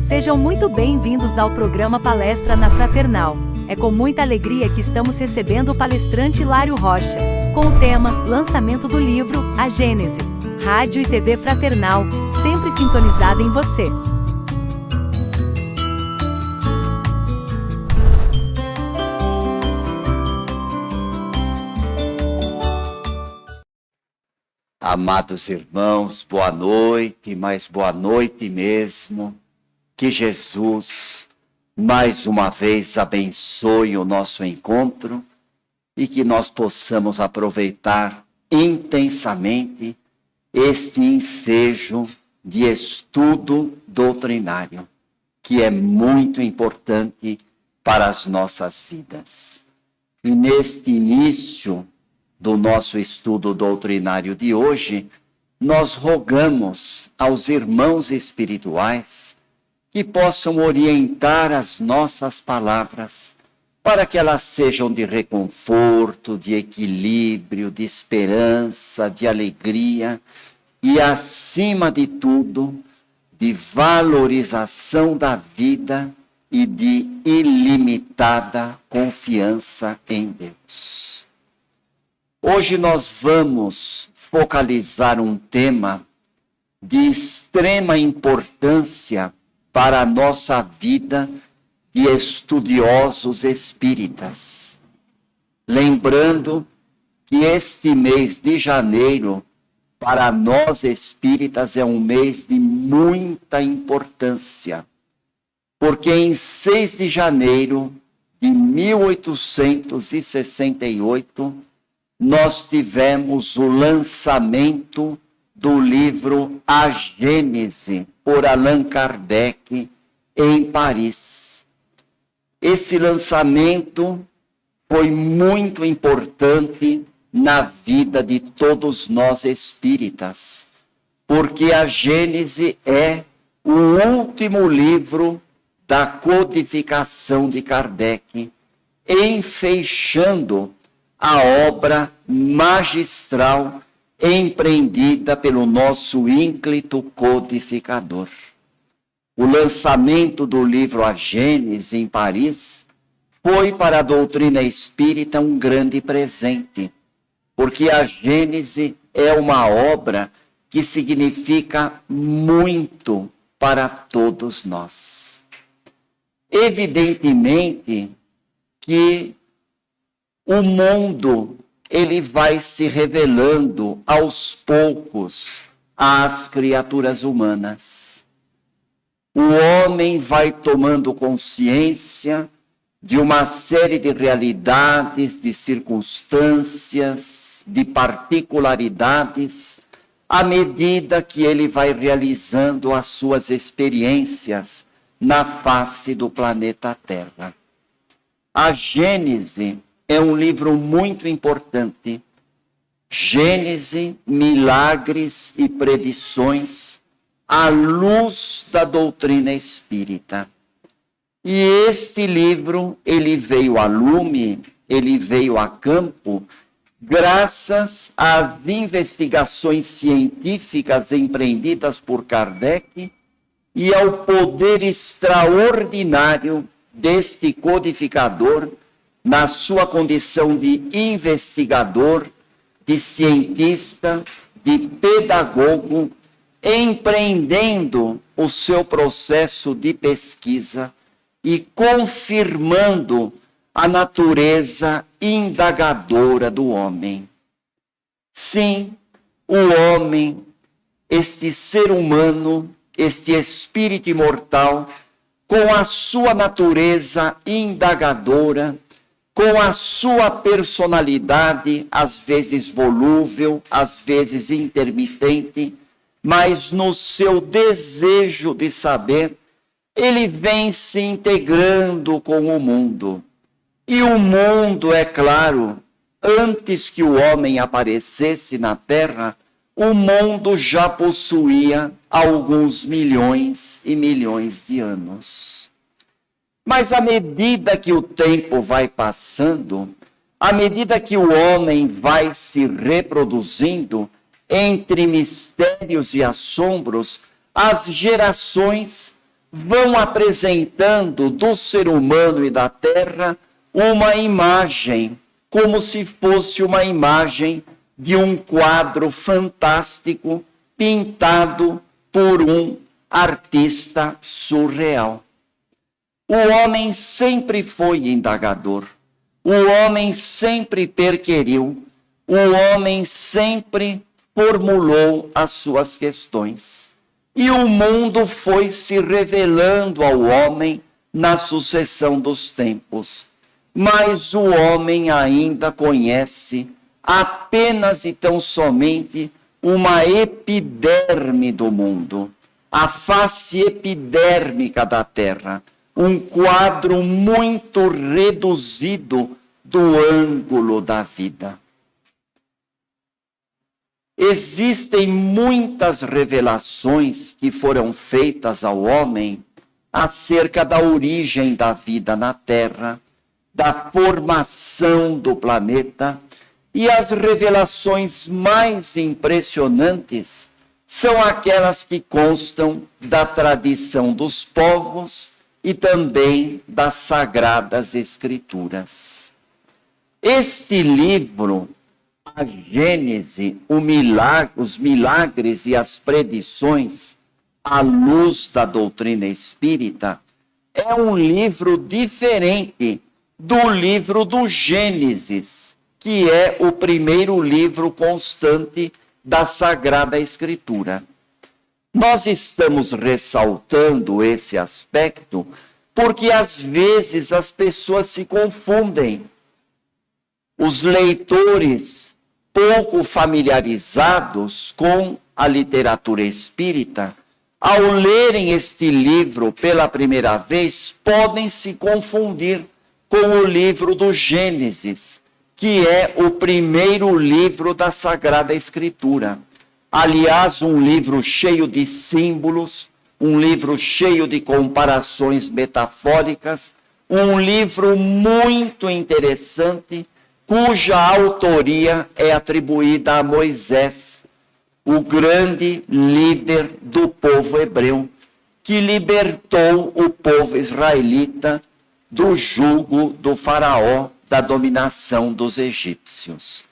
Sejam muito bem-vindos ao programa Palestra na Fraternal. É com muita alegria que estamos recebendo o palestrante Hilário Rocha, com o tema Lançamento do livro A Gênese. Rádio e TV Fraternal, sempre sintonizada em você. Amados irmãos, boa noite, mas boa noite mesmo. Que Jesus, mais uma vez, abençoe o nosso encontro e que nós possamos aproveitar intensamente este ensejo de estudo doutrinário, que é muito importante para as nossas vidas. E neste início do nosso estudo doutrinário de hoje, nós rogamos aos irmãos espirituais que possam orientar as nossas palavras para que elas sejam de reconforto, de equilíbrio, de esperança, de alegria e, acima de tudo, de valorização da vida e de ilimitada confiança em Deus. Hoje nós vamos focalizar um tema de extrema importância para a nossa vida de estudiosos espíritas. Lembrando que este mês de janeiro, para nós espíritas, é um mês de muita importância, porque em 6 de janeiro de 1868, nós tivemos o lançamento do livro A Gênese, por Allan Kardec, em Paris. Esse lançamento foi muito importante na vida de todos nós espíritas, porque a Gênese é o último livro da codificação de Kardec, enfeixando a obra magistral empreendida pelo nosso ínclito codificador. O lançamento do livro A Gênese em Paris foi para a doutrina espírita um grande presente, porque a Gênese é uma obra que significa muito para todos nós. Evidentemente que o mundo ele vai se revelando aos poucos às criaturas humanas. O homem vai tomando consciência de uma série de realidades, de circunstâncias, de particularidades, à medida que ele vai realizando as suas experiências na face do planeta Terra. A Gênese é um livro muito importante. Gênese, milagres e predições à luz da doutrina espírita. E este livro, ele veio a lume, ele veio a campo, graças às investigações científicas empreendidas por Kardec e ao poder extraordinário deste codificador, na sua condição de investigador, de cientista, de pedagogo, empreendendo o seu processo de pesquisa e confirmando a natureza indagadora do homem. Sim, o homem, este ser humano, este espírito imortal, com a sua natureza indagadora, com a sua personalidade, às vezes volúvel, às vezes intermitente, mas no seu desejo de saber, ele vem se integrando com o mundo. E o mundo, é claro, antes que o homem aparecesse na Terra, o mundo já possuía alguns milhões e milhões de anos. Mas à medida que o tempo vai passando, à medida que o homem vai se reproduzindo, entre mistérios e assombros, as gerações vão apresentando do ser humano e da terra uma imagem, como se fosse uma imagem de um quadro fantástico pintado por um artista surreal. O homem sempre foi indagador, o homem sempre perquiriu, o homem sempre formulou as suas questões. E o mundo foi se revelando ao homem na sucessão dos tempos. Mas o homem ainda conhece apenas e tão somente uma epiderme do mundo, a face epidérmica da terra, um quadro muito reduzido do ângulo da vida. Existem muitas revelações que foram feitas ao homem acerca da origem da vida na Terra, da formação do planeta, e as revelações mais impressionantes são aquelas que constam da tradição dos povos e também das Sagradas Escrituras. Este livro, a Gênese, os milagres e as predições à luz da doutrina espírita, é um livro diferente do livro do Gênesis, que é o primeiro livro constante da Sagrada Escritura. Nós estamos ressaltando esse aspecto porque às vezes as pessoas se confundem. Os leitores pouco familiarizados com a literatura espírita, ao lerem este livro pela primeira vez, podem se confundir com o livro do Gênesis, que é o primeiro livro da Sagrada Escritura. Aliás, um livro cheio de símbolos, um livro cheio de comparações metafóricas, um livro muito interessante, cuja autoria é atribuída a Moisés, o grande líder do povo hebreu, que libertou o povo israelita do jugo do faraó, da dominação dos egípcios.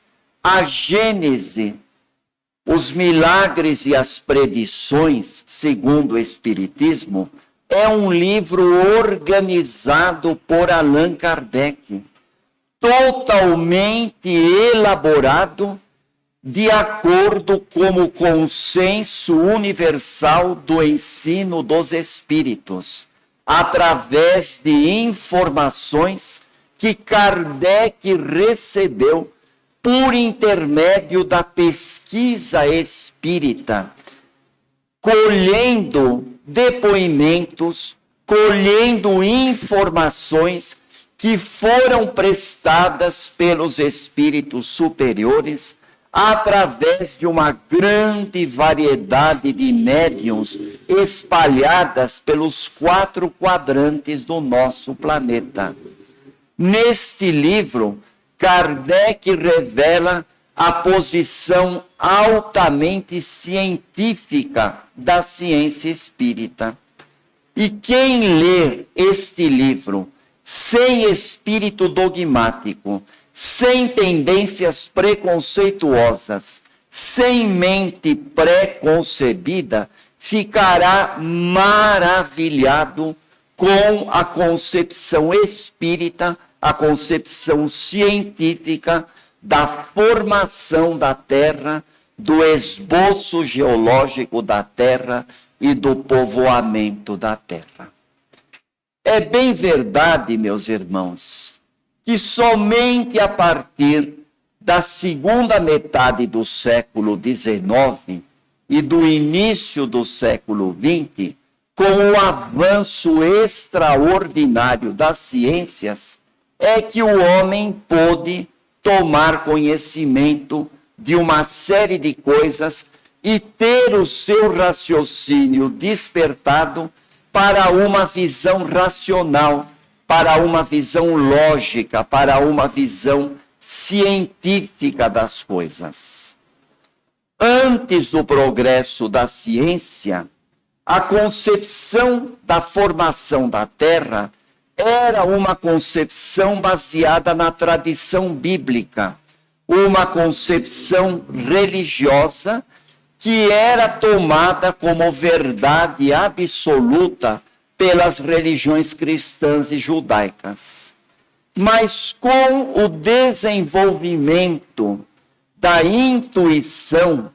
A Gênese, os milagres e as predições, segundo o Espiritismo, é um livro organizado por Allan Kardec, totalmente elaborado de acordo com o consenso universal do ensino dos espíritos, através de informações que Kardec recebeu por intermédio da pesquisa espírita, colhendo depoimentos, colhendo informações que foram prestadas pelos espíritos superiores através de uma grande variedade de médiuns espalhadas pelos 4 quadrantes do nosso planeta. Neste livro, Kardec revela a posição altamente científica da ciência espírita. E quem ler este livro sem espírito dogmático, sem tendências preconceituosas, sem mente pré-concebida, ficará maravilhado com a concepção espírita, a concepção científica da formação da Terra, do esboço geológico da Terra e do povoamento da Terra. É bem verdade, meus irmãos, que somente a partir da segunda metade do século XIX e do início do século XX, com o avanço extraordinário das ciências, é que o homem pôde tomar conhecimento de uma série de coisas e ter o seu raciocínio despertado para uma visão racional, para uma visão lógica, para uma visão científica das coisas. Antes do progresso da ciência, A concepção da formação da Terra era uma concepção baseada na tradição bíblica, uma concepção religiosa que era tomada como verdade absoluta pelas religiões cristãs e judaicas. Mas com o desenvolvimento da intuição,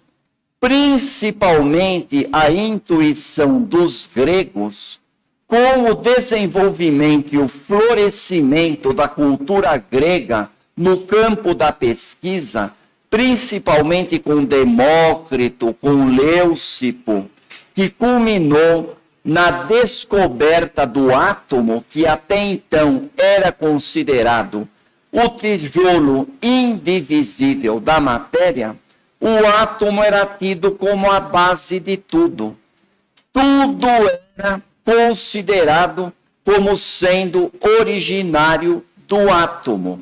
principalmente a intuição dos gregos, com o desenvolvimento e o florescimento da cultura grega no campo da pesquisa, principalmente com Demócrito, com Leucipo, que culminou na descoberta do átomo, que até então era considerado o tijolo indivisível da matéria, o átomo era tido como a base de tudo. Tudo era considerado como sendo originário do átomo.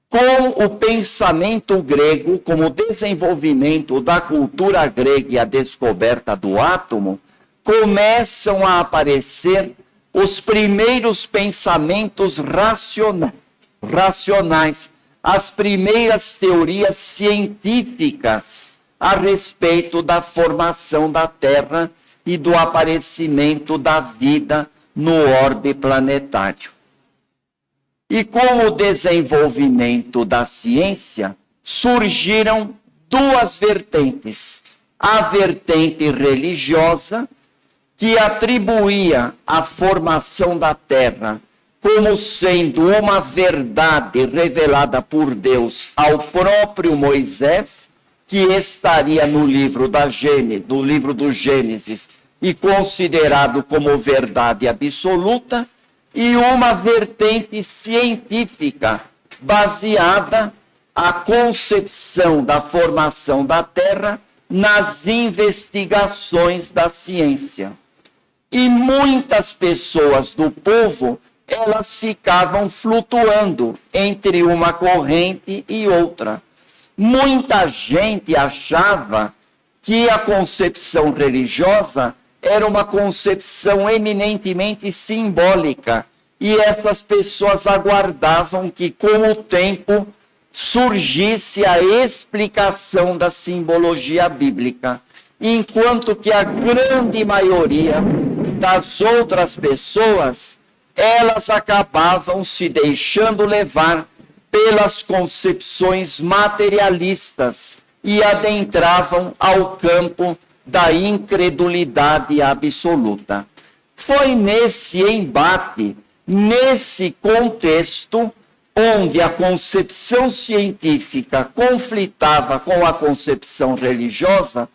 Com o pensamento grego, como o desenvolvimento da cultura grega e a descoberta do átomo, começam a aparecer os primeiros pensamentos racionais, as primeiras teorias científicas a respeito da formação da Terra e do aparecimento da vida no orbe planetário. E com o desenvolvimento da ciência, surgiram duas vertentes. A vertente religiosa, que atribuía a formação da Terra como sendo uma verdade revelada por Deus ao próprio Moisés, que estaria no livro do Gênesis, e considerado como verdade absoluta, e uma vertente científica baseada a concepção da formação da Terra nas investigações da ciência. E muitas pessoas do povo, elas ficavam flutuando entre uma corrente e outra. Muita gente achava que a concepção religiosa era uma concepção eminentemente simbólica, e essas pessoas aguardavam que, com o tempo, surgisse a explicação da simbologia bíblica, enquanto que a grande maioria das outras pessoas, elas acabavam se deixando levar pelas concepções materialistas e adentravam ao campo da incredulidade absoluta. Foi nesse embate, nesse contexto, onde a concepção científica conflitava com a concepção religiosa,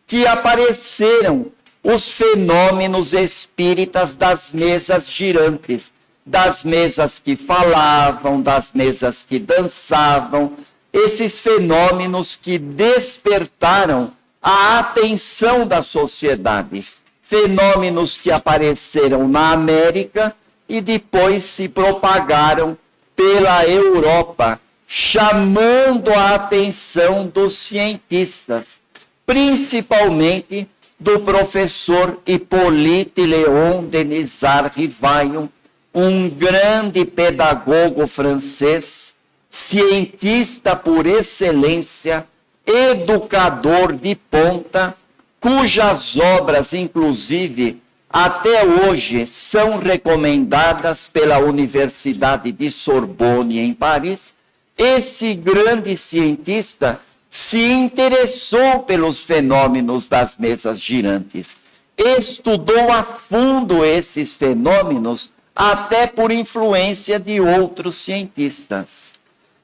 que apareceram os fenômenos espíritas das mesas girantes, das mesas que falavam, das mesas que dançavam, esses fenômenos que despertaram a atenção da sociedade, fenômenos que apareceram na América e depois se propagaram pela Europa, chamando a atenção dos cientistas, principalmente do professor Hippolyte Léon Denis Rivaillon, um grande pedagogo francês, cientista por excelência, educador de ponta, cujas obras, inclusive, até hoje são recomendadas pela Universidade de Sorbonne, em Paris. Esse grande cientista se interessou pelos fenômenos das mesas girantes, estudou a fundo esses fenômenos, até por influência de outros cientistas.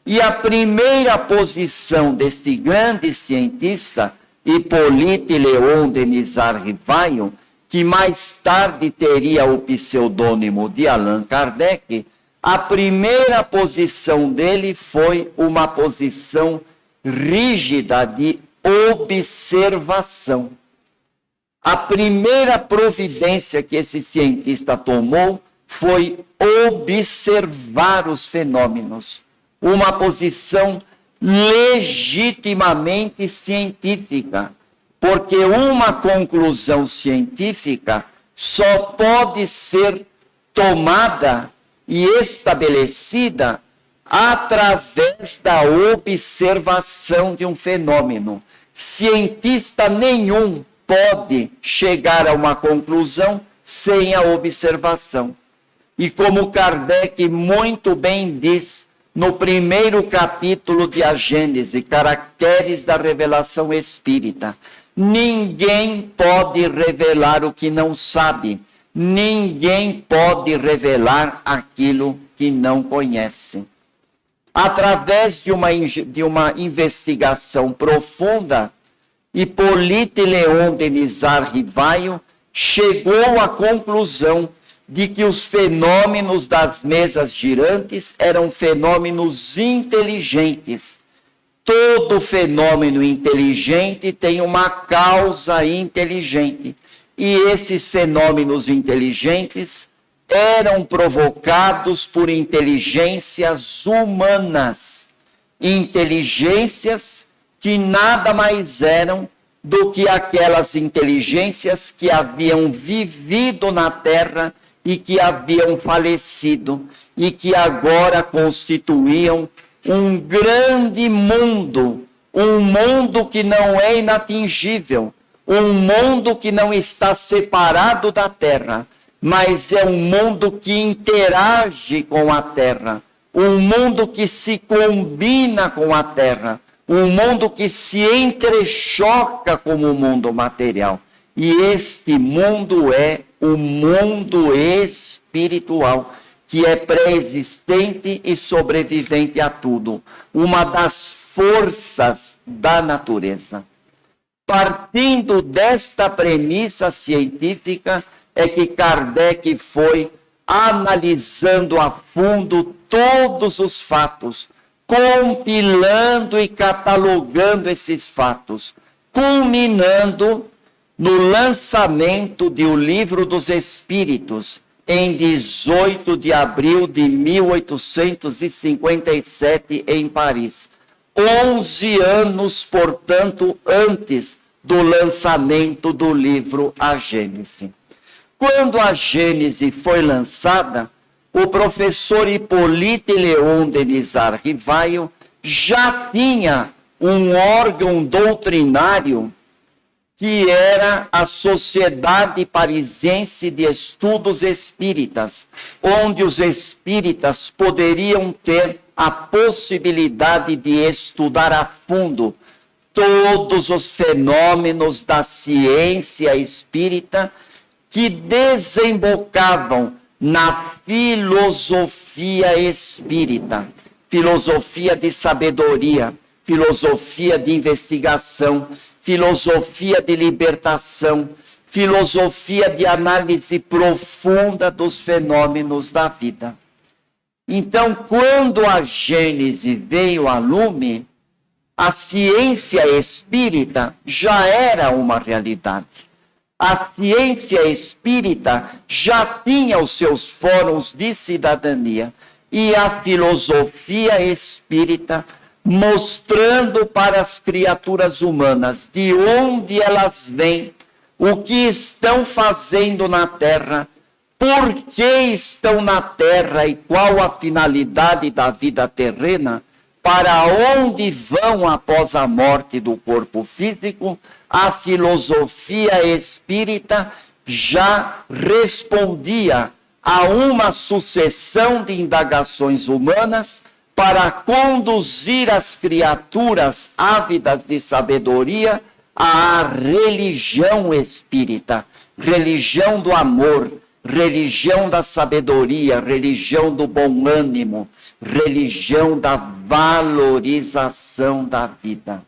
E a primeira posição deste grande cientista, Hippolyte Léon Denis Rivaillon, que mais tarde teria o pseudônimo de Allan Kardec, a primeira posição dele foi uma posição rígida de observação. A primeira providência que esse cientista tomou foi observar os fenômenos. Uma posição legitimamente científica. porque uma conclusão científica só pode ser tomada e estabelecida através da observação de um fenômeno. Cientista nenhum pode chegar a uma conclusão sem a observação. E como Kardec muito bem diz no primeiro capítulo de A Gênese, Caracteres da Revelação Espírita, ninguém pode revelar o que não sabe, ninguém pode revelar aquilo que não conhece. Através de uma investigação profunda, Hippolyte Léon Denisard Rivaio chegou à conclusão de que os fenômenos das mesas girantes eram fenômenos inteligentes. Todo fenômeno inteligente tem uma causa inteligente. E esses fenômenos inteligentes eram provocados por inteligências humanas. Inteligências que nada mais eram do que aquelas inteligências que haviam vivido na Terra e que haviam falecido e que agora constituíam um grande mundo, um mundo que não é inatingível, um mundo que não está separado da Terra, mas é um mundo que interage com a Terra, um mundo que se combina com a Terra, um mundo que se entrechoca com o mundo material. E este mundo é o mundo espiritual, que é pré-existente e sobrevivente a tudo, uma das forças da natureza. Partindo desta premissa científica, é que Kardec foi analisando a fundo todos os fatos, compilando e catalogando esses fatos, culminando no lançamento de O Livro dos Espíritos, em 18 de abril de 1857, em Paris. 11 anos, portanto, antes do lançamento do livro A Gênese. Quando a Gênese foi lançada, o professor Hippolyte Léon Denisard Rivaio já tinha um órgão doutrinário que era a Sociedade Parisiense de Estudos Espíritas, onde os espíritas poderiam ter a possibilidade de estudar a fundo todos os fenômenos da ciência espírita que desembocavam na filosofia espírita, filosofia de sabedoria, filosofia de investigação, filosofia de libertação, filosofia de análise profunda dos fenômenos da vida. Então, quando a Gênese veio a lume, a ciência espírita já era uma realidade. A ciência espírita já tinha os seus fóruns de cidadania e a filosofia espírita mostrando para as criaturas humanas de onde elas vêm, o que estão fazendo na Terra, por que estão na Terra e qual a finalidade da vida terrena, para onde vão após a morte do corpo físico. A filosofia espírita já respondia a uma sucessão de indagações humanas para conduzir as criaturas ávidas de sabedoria à religião espírita, religião do amor, religião da sabedoria, religião do bom ânimo, religião da valorização da vida.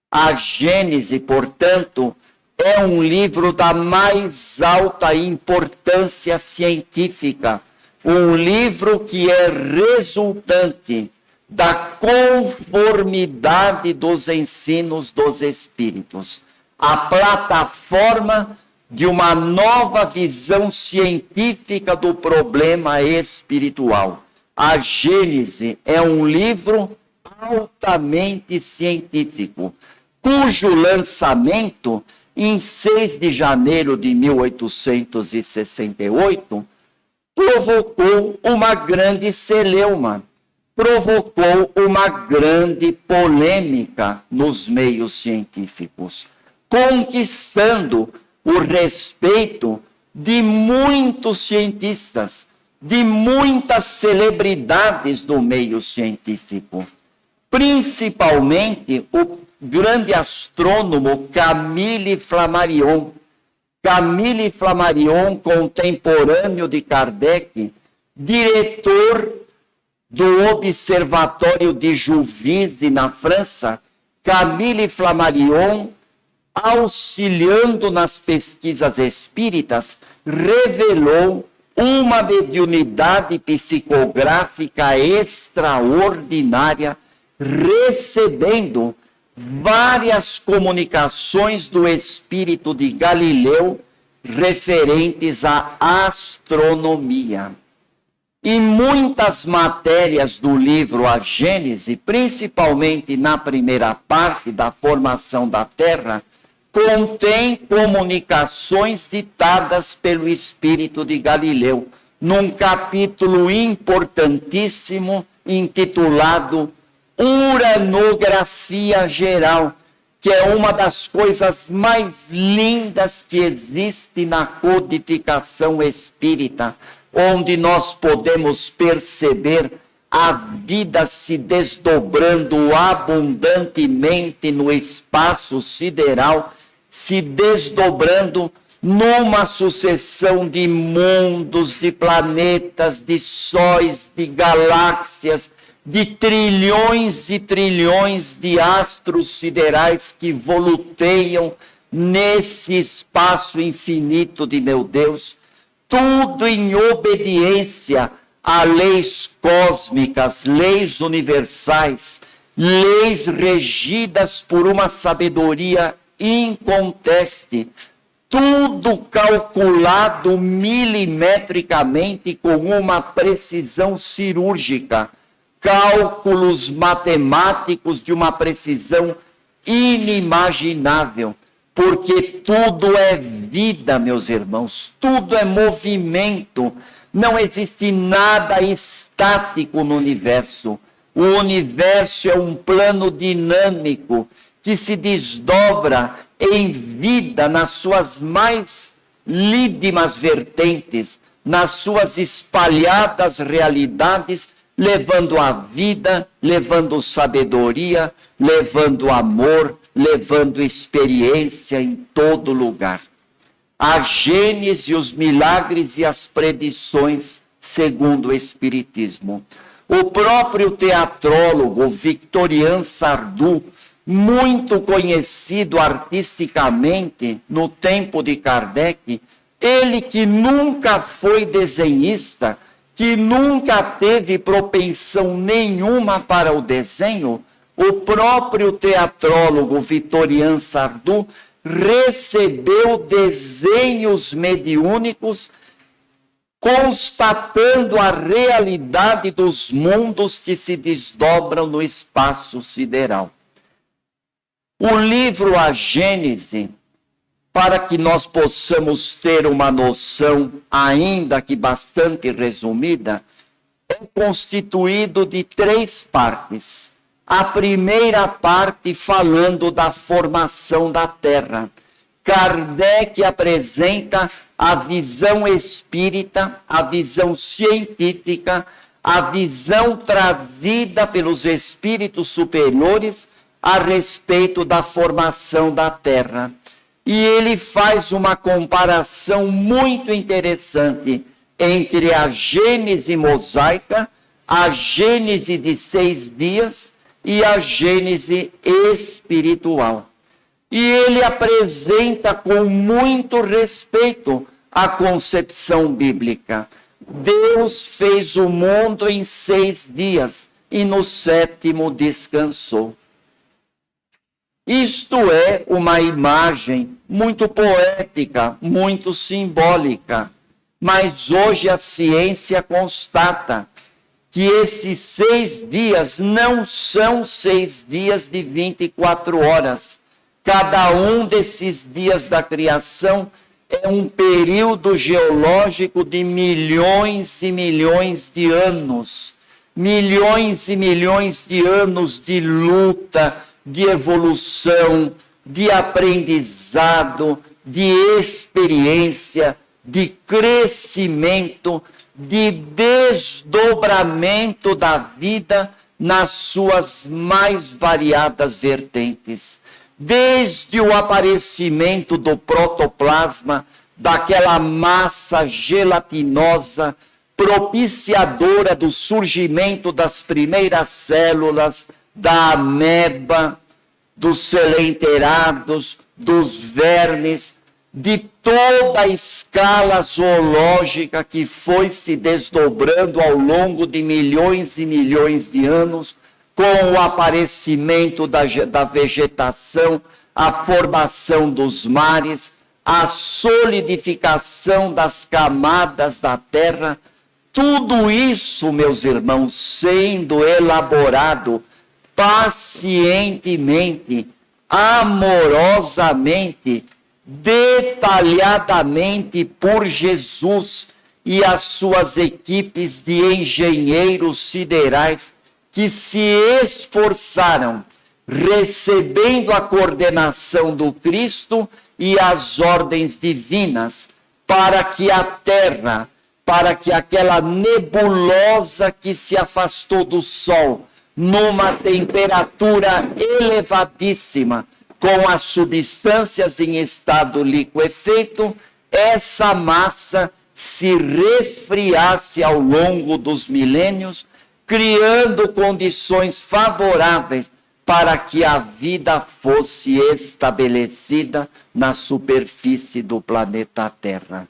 A Gênese, portanto, é um livro da mais alta importância científica, um livro que é resultante da conformidade dos ensinos dos Espíritos, a plataforma de uma nova visão científica do problema espiritual. A Gênese é um livro altamente científico. cujo lançamento, em 6 de janeiro de 1868, provocou uma grande celeuma, provocou uma grande polêmica nos meios científicos, conquistando o respeito de muitos cientistas, de muitas celebridades do meio científico, principalmente o grande astrônomo Camille Flammarion. Camille Flammarion, contemporâneo de Kardec, diretor do Observatório de Juvisy, na França. Camille Flammarion, auxiliando nas pesquisas espíritas, revelou uma mediunidade psicográfica extraordinária, recebendo várias comunicações do espírito de Galileu referentes à astronomia. E muitas matérias do livro A Gênese, principalmente na primeira parte da formação da Terra, contém comunicações ditadas pelo espírito de Galileu, num capítulo importantíssimo intitulado Uranografia Geral, que é uma das coisas mais lindas que existe na codificação espírita, onde nós podemos perceber a vida se desdobrando abundantemente no espaço sideral, se desdobrando numa sucessão de mundos, de planetas, de sóis, de galáxias, de trilhões e trilhões de astros siderais que voluteiam nesse espaço infinito de meu Deus, tudo em obediência a leis cósmicas, leis universais, leis regidas por uma sabedoria inconteste, tudo calculado milimetricamente com uma precisão cirúrgica, cálculos matemáticos de uma precisão inimaginável, porque tudo é vida, meus irmãos, tudo é movimento, não existe nada estático no universo. O universo é um plano dinâmico que se desdobra em vida nas suas mais lídimas vertentes, nas suas espalhadas realidades, levando a vida, levando sabedoria, levando amor, levando experiência em todo lugar. A Gênese, os milagres e as predições segundo o Espiritismo. O próprio teatrólogo Victorien Sardou, muito conhecido artisticamente no tempo de Kardec, ele que nunca foi desenhista, que nunca teve propensão nenhuma para o desenho, o próprio teatrólogo Victorien Sardou recebeu desenhos mediúnicos constatando a realidade dos mundos que se desdobram no espaço sideral. O livro A Gênese, para que nós possamos ter uma noção, ainda que bastante resumida, é constituído de 3 partes. A primeira parte falando da formação da Terra. Kardec apresenta a visão espírita, a visão científica, a visão trazida pelos espíritos superiores a respeito da formação da Terra. E ele faz uma comparação muito interessante entre a Gênese mosaica, a Gênese de 6 dias e a Gênese espiritual. E ele apresenta com muito respeito a concepção bíblica. Deus fez o mundo em 6 dias e no 7º descansou. Isto é uma imagem muito poética, muito simbólica, mas hoje a ciência constata que esses 6 dias não são 6 dias de 24 horas, Cada um desses dias da criação é um período geológico de milhões e milhões de anos. Milhões e milhões de anos de luta, de evolução, de aprendizado, de experiência, de crescimento, de desdobramento da vida nas suas mais variadas vertentes. Desde o aparecimento do protoplasma, daquela massa gelatinosa, propiciadora do surgimento das primeiras células, da ameba, dos selenterados, dos vermes, de toda a escala zoológica que foi se desdobrando ao longo de milhões e milhões de anos, com o aparecimento da vegetação, a formação dos mares, a solidificação das camadas da terra, tudo isso, meus irmãos, sendo elaborado pacientemente, amorosamente, detalhadamente por Jesus e as suas equipes de engenheiros siderais que se esforçaram, recebendo a coordenação do Cristo e as ordens divinas, para que a terra, para que aquela nebulosa que se afastou do Sol, numa temperatura elevadíssima, com as substâncias em estado liquefeito, essa massa se resfriasse ao longo dos milênios, criando condições favoráveis para que a vida fosse estabelecida na superfície do planeta Terra.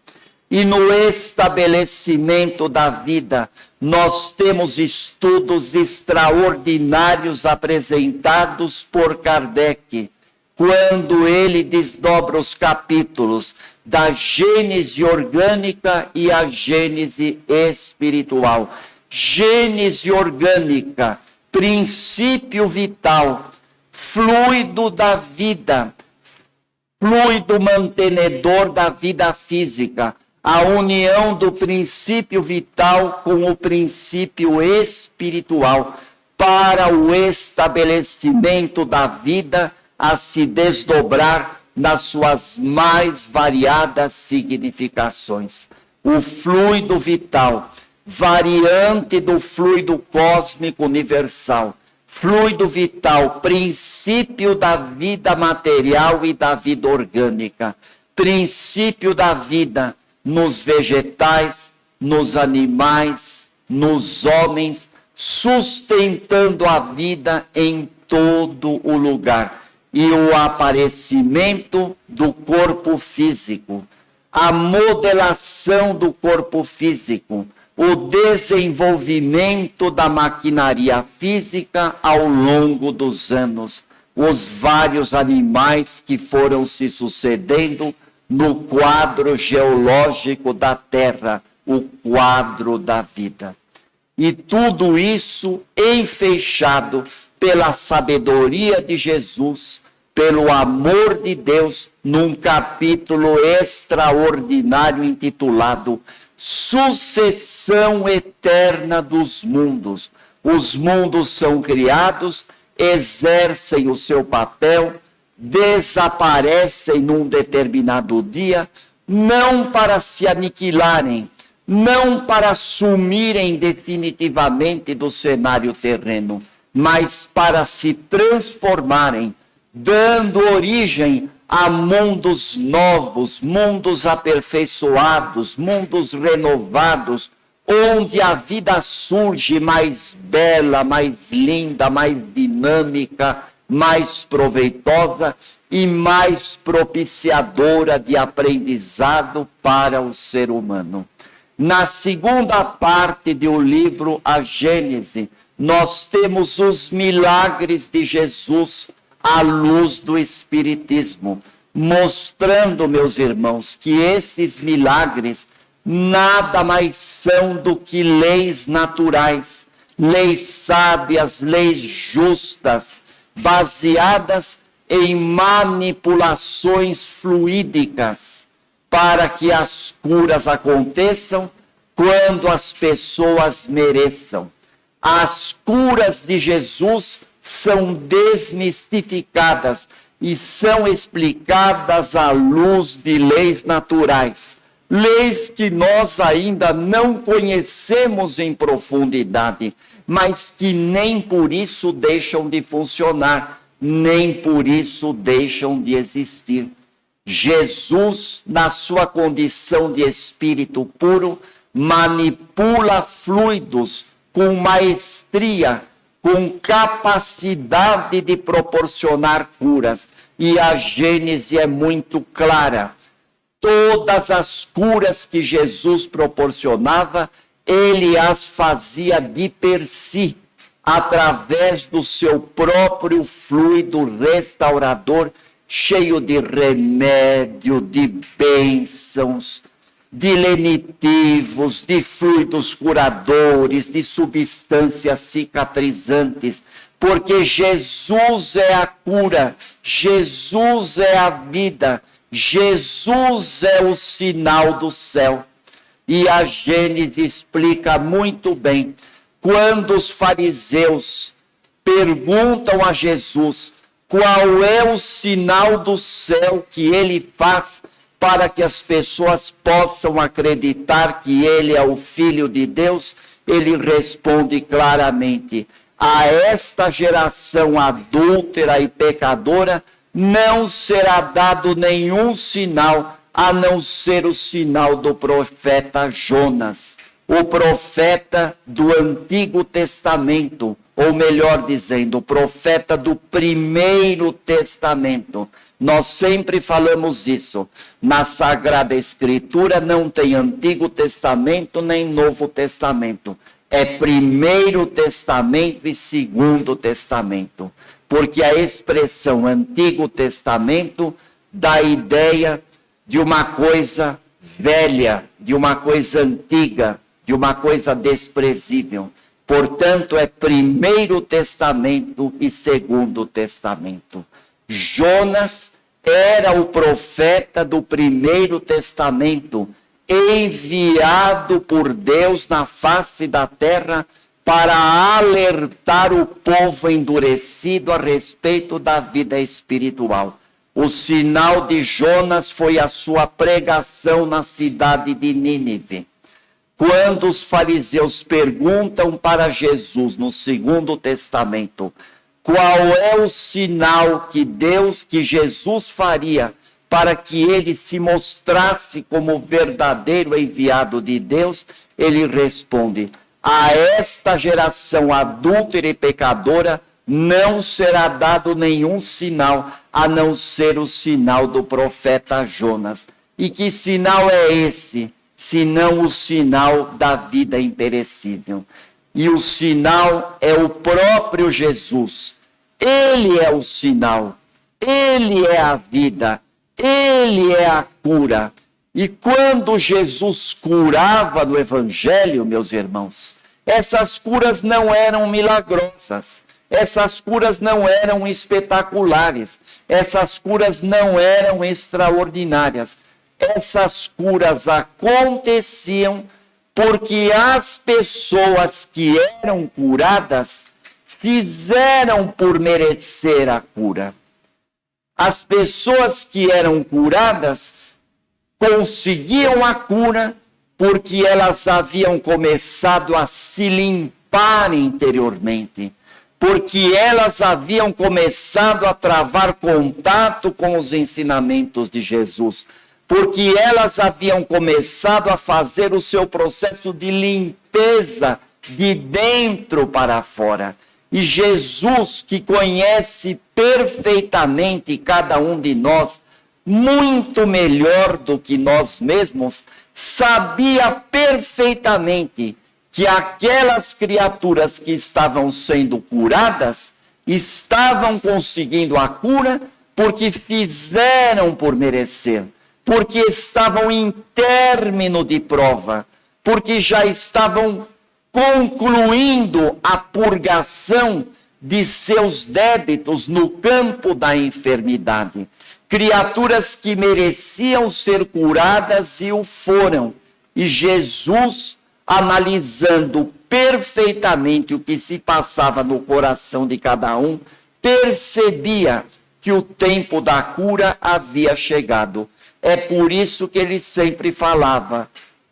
E no estabelecimento da vida, nós temos estudos extraordinários apresentados por Kardec, quando ele desdobra os capítulos da Gênese orgânica e a Gênese espiritual. Gênese orgânica, princípio vital, fluido da vida, fluido mantenedor da vida física, a união do princípio vital com o princípio espiritual para o estabelecimento da vida a se desdobrar nas suas mais variadas significações. O fluido vital, variante do fluido cósmico universal, fluido vital, princípio da vida material e da vida orgânica, princípio da vida nos vegetais, nos animais, nos homens, sustentando a vida em todo o lugar. E o aparecimento do corpo físico, a modelação do corpo físico, o desenvolvimento da maquinaria física ao longo dos anos, os vários animais que foram se sucedendo no quadro geológico da Terra, o quadro da vida. E tudo isso enfeixado pela sabedoria de Jesus, pelo amor de Deus, num capítulo extraordinário intitulado Sucessão Eterna dos Mundos. Os mundos são criados, exercem o seu papel, desaparecem num determinado dia, não para se aniquilarem, não para sumirem definitivamente do cenário terreno, mas para se transformarem, dando origem a mundos novos, mundos aperfeiçoados, mundos renovados, onde a vida surge mais bela, mais linda, mais dinâmica, mais proveitosa e mais propiciadora de aprendizado para o ser humano. Na segunda parte do livro A Gênese, nós temos os milagres de Jesus à luz do Espiritismo, mostrando, meus irmãos, que esses milagres nada mais são do que leis naturais, leis sábias, leis justas, baseadas em manipulações fluídicas para que as curas aconteçam quando as pessoas mereçam. As curas de Jesus são desmistificadas e são explicadas à luz de leis naturais, leis que nós ainda não conhecemos em profundidade, mas que nem por isso deixam de funcionar, nem por isso deixam de existir. Jesus, na sua condição de espírito puro, manipula fluidos com maestria, com capacidade de proporcionar curas. E a Gênese é muito clara. Todas as curas que Jesus proporcionava, ele as fazia de per si, através do seu próprio fluido restaurador, cheio de remédio, de bênçãos, de lenitivos, de fluidos curadores, de substâncias cicatrizantes, porque Jesus é a cura, Jesus é a vida, Jesus é o sinal do céu. E a Gênese explica muito bem, quando os fariseus perguntam a Jesus qual é o sinal do céu que ele faz para que as pessoas possam acreditar que ele é o Filho de Deus, ele responde claramente: a esta geração adúltera e pecadora não será dado nenhum sinal, a não ser o sinal do profeta Jonas, o profeta do Antigo Testamento, ou melhor dizendo, o profeta do Primeiro Testamento. Nós sempre falamos isso. Na Sagrada Escritura não tem Antigo Testamento nem Novo Testamento. É Primeiro Testamento e Segundo Testamento. Porque a expressão Antigo Testamento dá a ideia de uma coisa velha, de uma coisa antiga, de uma coisa desprezível. Portanto, é Primeiro Testamento e Segundo Testamento. Jonas era o profeta do Primeiro Testamento, enviado por Deus na face da terra para alertar o povo endurecido a respeito da vida espiritual. O sinal de Jonas foi a sua pregação na cidade de Nínive. Quando os fariseus perguntam para Jesus no Segundo Testamento qual é o sinal que Jesus faria para que ele se mostrasse como verdadeiro enviado de Deus, ele responde: a esta geração adúltera e pecadora não será dado nenhum sinal, a não ser o sinal do profeta Jonas. E que sinal é esse? Senão o sinal da vida imperecível. E o sinal é o próprio Jesus. Ele é o sinal, ele é a vida, ele é a cura. E quando Jesus curava no Evangelho, meus irmãos, essas curas não eram milagrosas, essas curas não eram espetaculares, essas curas não eram extraordinárias. Essas curas aconteciam porque as pessoas que eram curadas fizeram por merecer a cura. As pessoas que eram curadas conseguiam a cura porque elas haviam começado a se limpar interiormente, porque elas haviam começado a travar contato com os ensinamentos de Jesus, porque elas haviam começado a fazer o seu processo de limpeza de dentro para fora. E Jesus, que conhece perfeitamente cada um de nós, muito melhor do que nós mesmos, sabia perfeitamente que aquelas criaturas que estavam sendo curadas estavam conseguindo a cura porque fizeram por merecer, porque estavam em término de prova, porque já estavam concluindo a purgação de seus débitos no campo da enfermidade. Criaturas que mereciam ser curadas e o foram. E Jesus, analisando perfeitamente o que se passava no coração de cada um, percebia que o tempo da cura havia chegado. É por isso que ele sempre falava: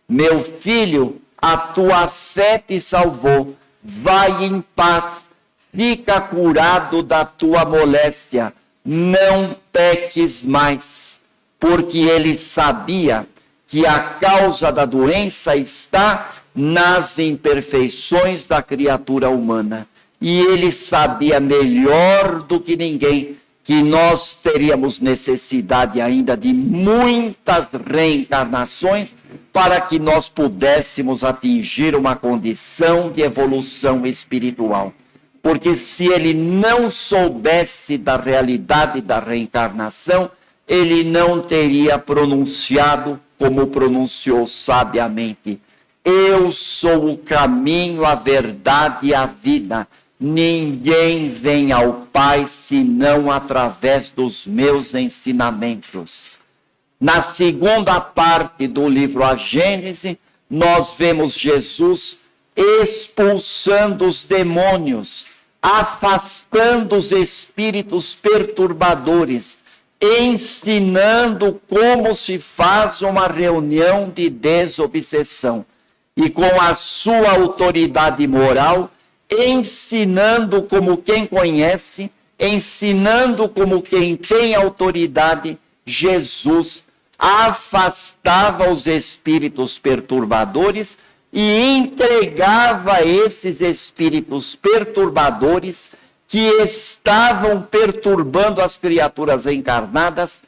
meu filho, a tua fé te salvou, vai em paz, fica curado da tua moléstia, não peques mais. Porque ele sabia que a causa da doença está nas imperfeições da criatura humana. E ele sabia melhor do que ninguém que nós teríamos necessidade ainda de muitas reencarnações para que nós pudéssemos atingir uma condição de evolução espiritual. Porque se ele não soubesse da realidade da reencarnação, ele não teria pronunciado como pronunciou sabiamente: eu sou o caminho, a verdade e a vida. Ninguém vem ao Pai senão através dos meus ensinamentos. Na segunda parte do livro A Gênese, nós vemos Jesus expulsando os demônios, afastando os espíritos perturbadores, ensinando como se faz uma reunião de desobsessão. E com a sua autoridade moral, ensinando como quem conhece, ensinando como quem tem autoridade, Jesus afastava os espíritos perturbadores e entregava esses espíritos perturbadores que estavam perturbando as criaturas encarnadas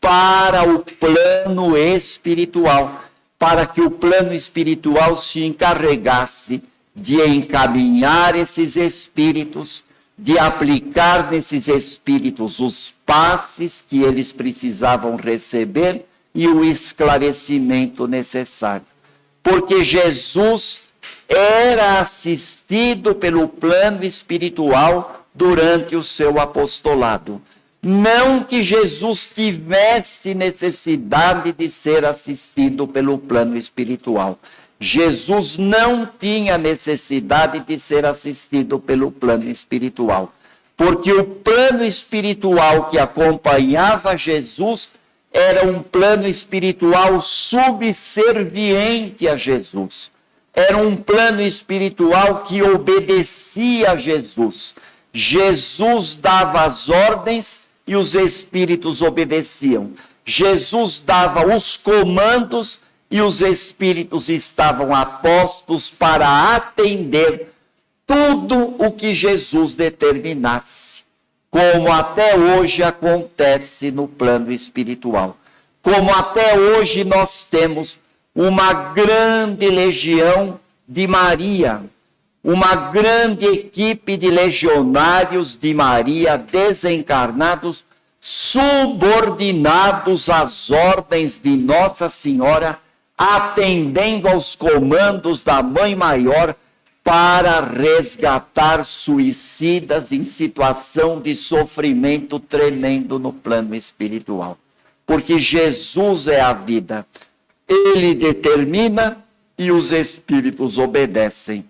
para o plano espiritual, para que o plano espiritual se encarregasse de encaminhar esses espíritos, de aplicar nesses espíritos os passes que eles precisavam receber e o esclarecimento necessário. Porque Jesus era assistido pelo plano espiritual durante o seu apostolado. Não que Jesus tivesse necessidade de ser assistido pelo plano espiritual. Jesus não tinha necessidade de ser assistido pelo plano espiritual, porque o plano espiritual que acompanhava Jesus era um plano espiritual subserviente a Jesus. Era um plano espiritual que obedecia a Jesus. Jesus dava as ordens e os espíritos obedeciam. Jesus dava os comandos e os espíritos estavam apostos para atender tudo o que Jesus determinasse, como até hoje acontece no plano espiritual. Como até hoje nós temos uma grande legião de Maria, uma grande equipe de legionários de Maria desencarnados, subordinados às ordens de Nossa Senhora, atendendo aos comandos da Mãe Maior para resgatar suicidas em situação de sofrimento tremendo no plano espiritual. Porque Jesus é a vida. Ele determina e os espíritos obedecem.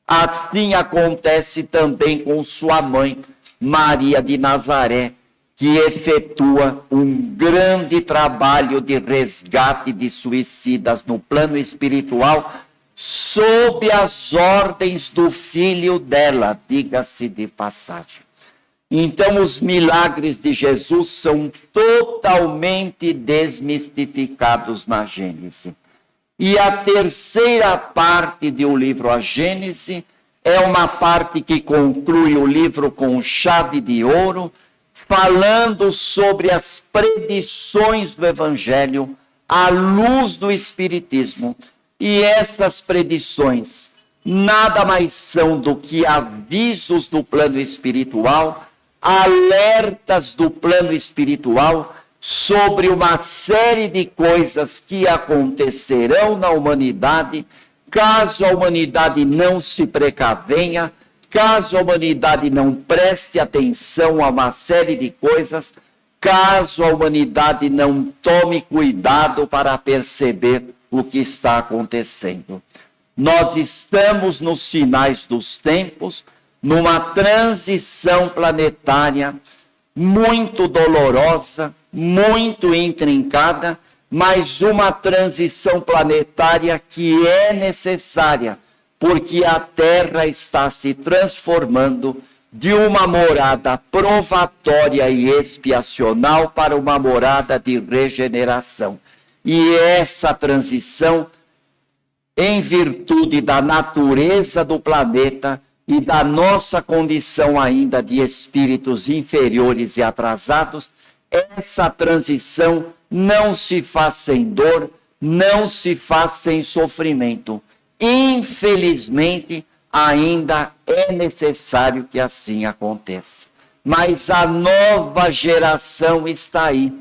Assim acontece também com sua mãe, Maria de Nazaré, que efetua um grande trabalho de resgate de suicidas no plano espiritual, sob as ordens do filho dela, diga-se de passagem. Então, os milagres de Jesus são totalmente desmistificados na Gênese. E a terceira parte do livro A Gênese é uma parte que conclui o livro com chave de ouro, falando sobre as predições do Evangelho à luz do Espiritismo. E essas predições nada mais são do que avisos do plano espiritual, alertas do plano espiritual sobre uma série de coisas que acontecerão na humanidade, caso a humanidade não se precavenha, caso a humanidade não preste atenção a uma série de coisas, caso a humanidade não tome cuidado para perceber o que está acontecendo. Nós estamos nos sinais dos tempos, numa transição planetária muito dolorosa, muito intrincada, mas uma transição planetária que é necessária, porque a Terra está se transformando de uma morada provatória e expiacional para uma morada de regeneração. E essa transição, em virtude da natureza do planeta e da nossa condição ainda de espíritos inferiores e atrasados, essa transição não se faz sem dor, não se faz sem sofrimento. Infelizmente, ainda é necessário que assim aconteça. Mas a nova geração está aí.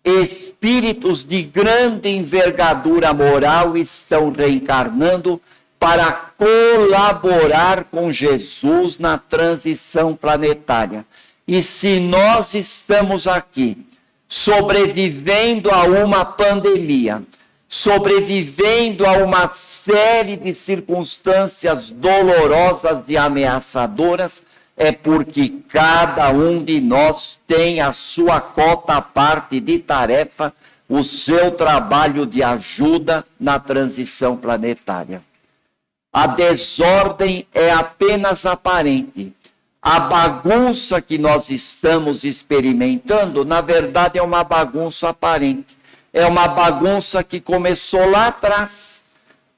Espíritos de grande envergadura moral estão reencarnando para colaborar com Jesus na transição planetária. E se nós estamos aqui sobrevivendo a uma pandemia, sobrevivendo a uma série de circunstâncias dolorosas e ameaçadoras, é porque cada um de nós tem a sua cota à parte de tarefa, o seu trabalho de ajuda na transição planetária. A desordem é apenas aparente. A bagunça que nós estamos experimentando, na verdade, é uma bagunça aparente. É uma bagunça que começou lá atrás.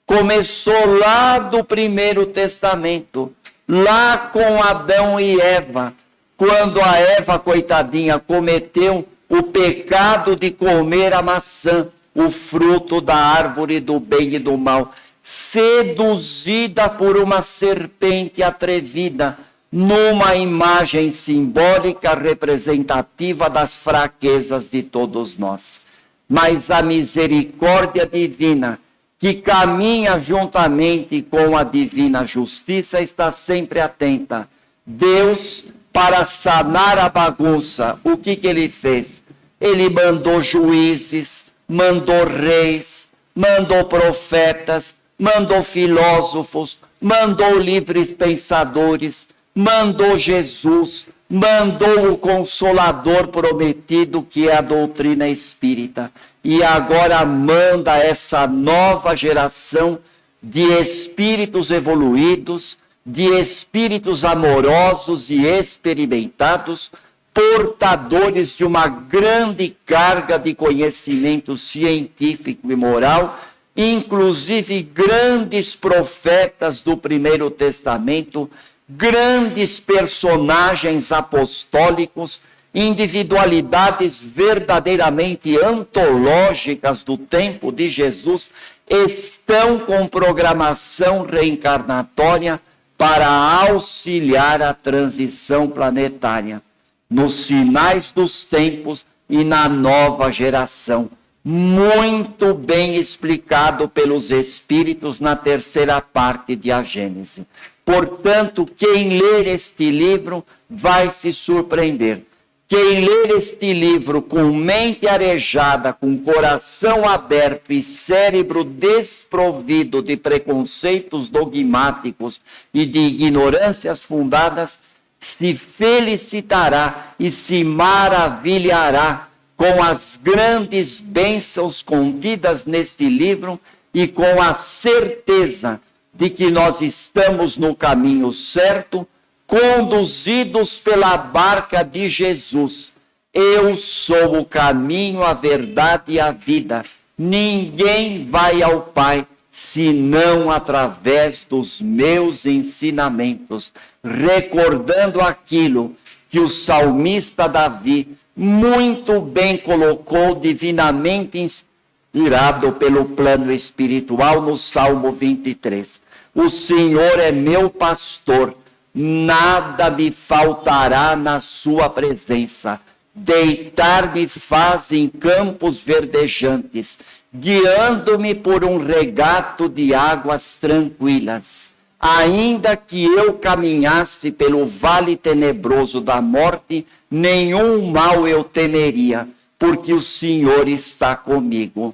Começou lá do Primeiro Testamento. Lá com Adão e Eva, quando a Eva, coitadinha, cometeu o pecado de comer a maçã, o fruto da árvore do bem e do mal, seduzida por uma serpente atrevida, numa imagem simbólica representativa das fraquezas de todos nós. Mas a misericórdia divina, que caminha juntamente com a divina justiça, está sempre atenta. Deus, para sanar a bagunça, o que ele fez? Ele mandou juízes, mandou reis, mandou profetas, mandou filósofos, mandou livres pensadores, mandou Jesus, mandou o Consolador prometido, que é a doutrina espírita. E agora manda essa nova geração de espíritos evoluídos, de espíritos amorosos e experimentados, portadores de uma grande carga de conhecimento científico e moral, inclusive grandes profetas do Primeiro Testamento, grandes personagens apostólicos, individualidades verdadeiramente antológicas do tempo de Jesus, estão com programação reencarnatória para auxiliar a transição planetária, nos sinais dos tempos e na nova geração. Muito bem explicado pelos Espíritos na terceira parte de A Gênese. Portanto, quem ler este livro vai se surpreender. Quem ler este livro com mente arejada, com coração aberto e cérebro desprovido de preconceitos dogmáticos e de ignorâncias fundadas, se felicitará e se maravilhará com as grandes bênçãos contidas neste livro e com a certeza de que nós estamos no caminho certo, conduzidos pela barca de Jesus. Eu sou o caminho, a verdade e a vida. Ninguém vai ao Pai senão através dos meus ensinamentos, recordando aquilo que o salmista Davi muito bem colocou, divinamente inspirado pelo plano espiritual, no Salmo 23. O Senhor é meu pastor, nada me faltará na sua presença. Deitar-me faz em campos verdejantes, guiando-me por um regato de águas tranquilas. Ainda que eu caminhasse pelo vale tenebroso da morte, nenhum mal eu temeria, porque o Senhor está comigo.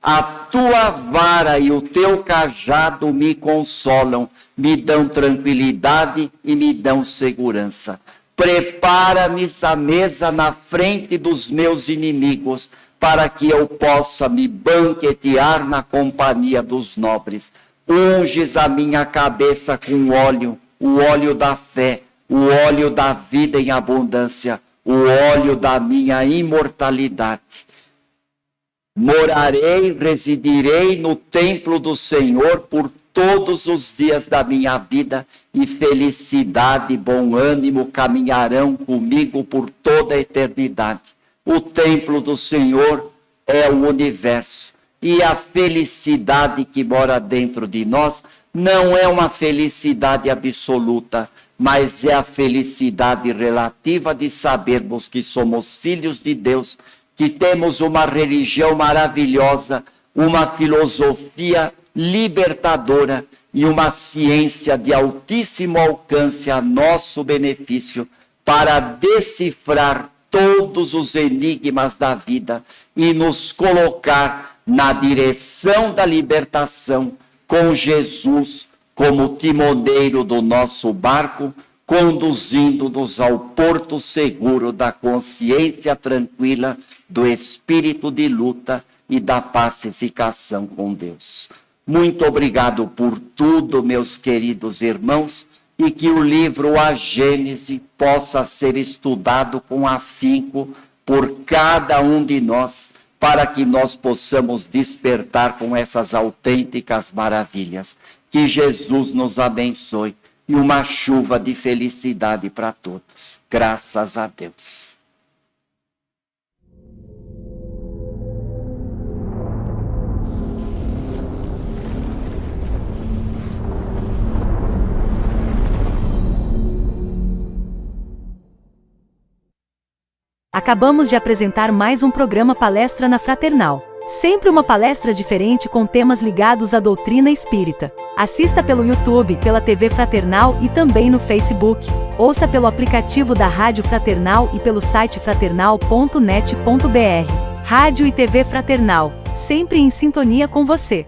A tua vara e o teu cajado me consolam, me dão tranquilidade e me dão segurança. Prepara-me a mesa na frente dos meus inimigos, para que eu possa me banquetear na companhia dos nobres. Unges a minha cabeça com óleo, o óleo da fé, o óleo da vida em abundância, o óleo da minha imortalidade. Morarei, residirei no templo do Senhor por todos os dias da minha vida, e felicidade e bom ânimo caminharão comigo por toda a eternidade. O templo do Senhor é o universo, e a felicidade que mora dentro de nós não é uma felicidade absoluta, mas é a felicidade relativa de sabermos que somos filhos de Deus, que temos uma religião maravilhosa, uma filosofia libertadora e uma ciência de altíssimo alcance a nosso benefício, para decifrar todos os enigmas da vida e nos colocar na direção da libertação, com Jesus como timoneiro do nosso barco, conduzindo-nos ao porto seguro da consciência tranquila, do espírito de luta e da pacificação com Deus. Muito obrigado por tudo, meus queridos irmãos, e que o livro A Gênese possa ser estudado com afinco por cada um de nós, para que nós possamos despertar com essas autênticas maravilhas. Que Jesus nos abençoe e uma chuva de felicidade para todos. Graças a Deus. Acabamos de apresentar mais um programa Palestra na Fraternal. Sempre uma palestra diferente com temas ligados à doutrina espírita. Assista pelo YouTube, pela TV Fraternal e também no Facebook. Ouça pelo aplicativo da Rádio Fraternal e pelo site fraternal.net.br. Rádio e TV Fraternal, sempre em sintonia com você.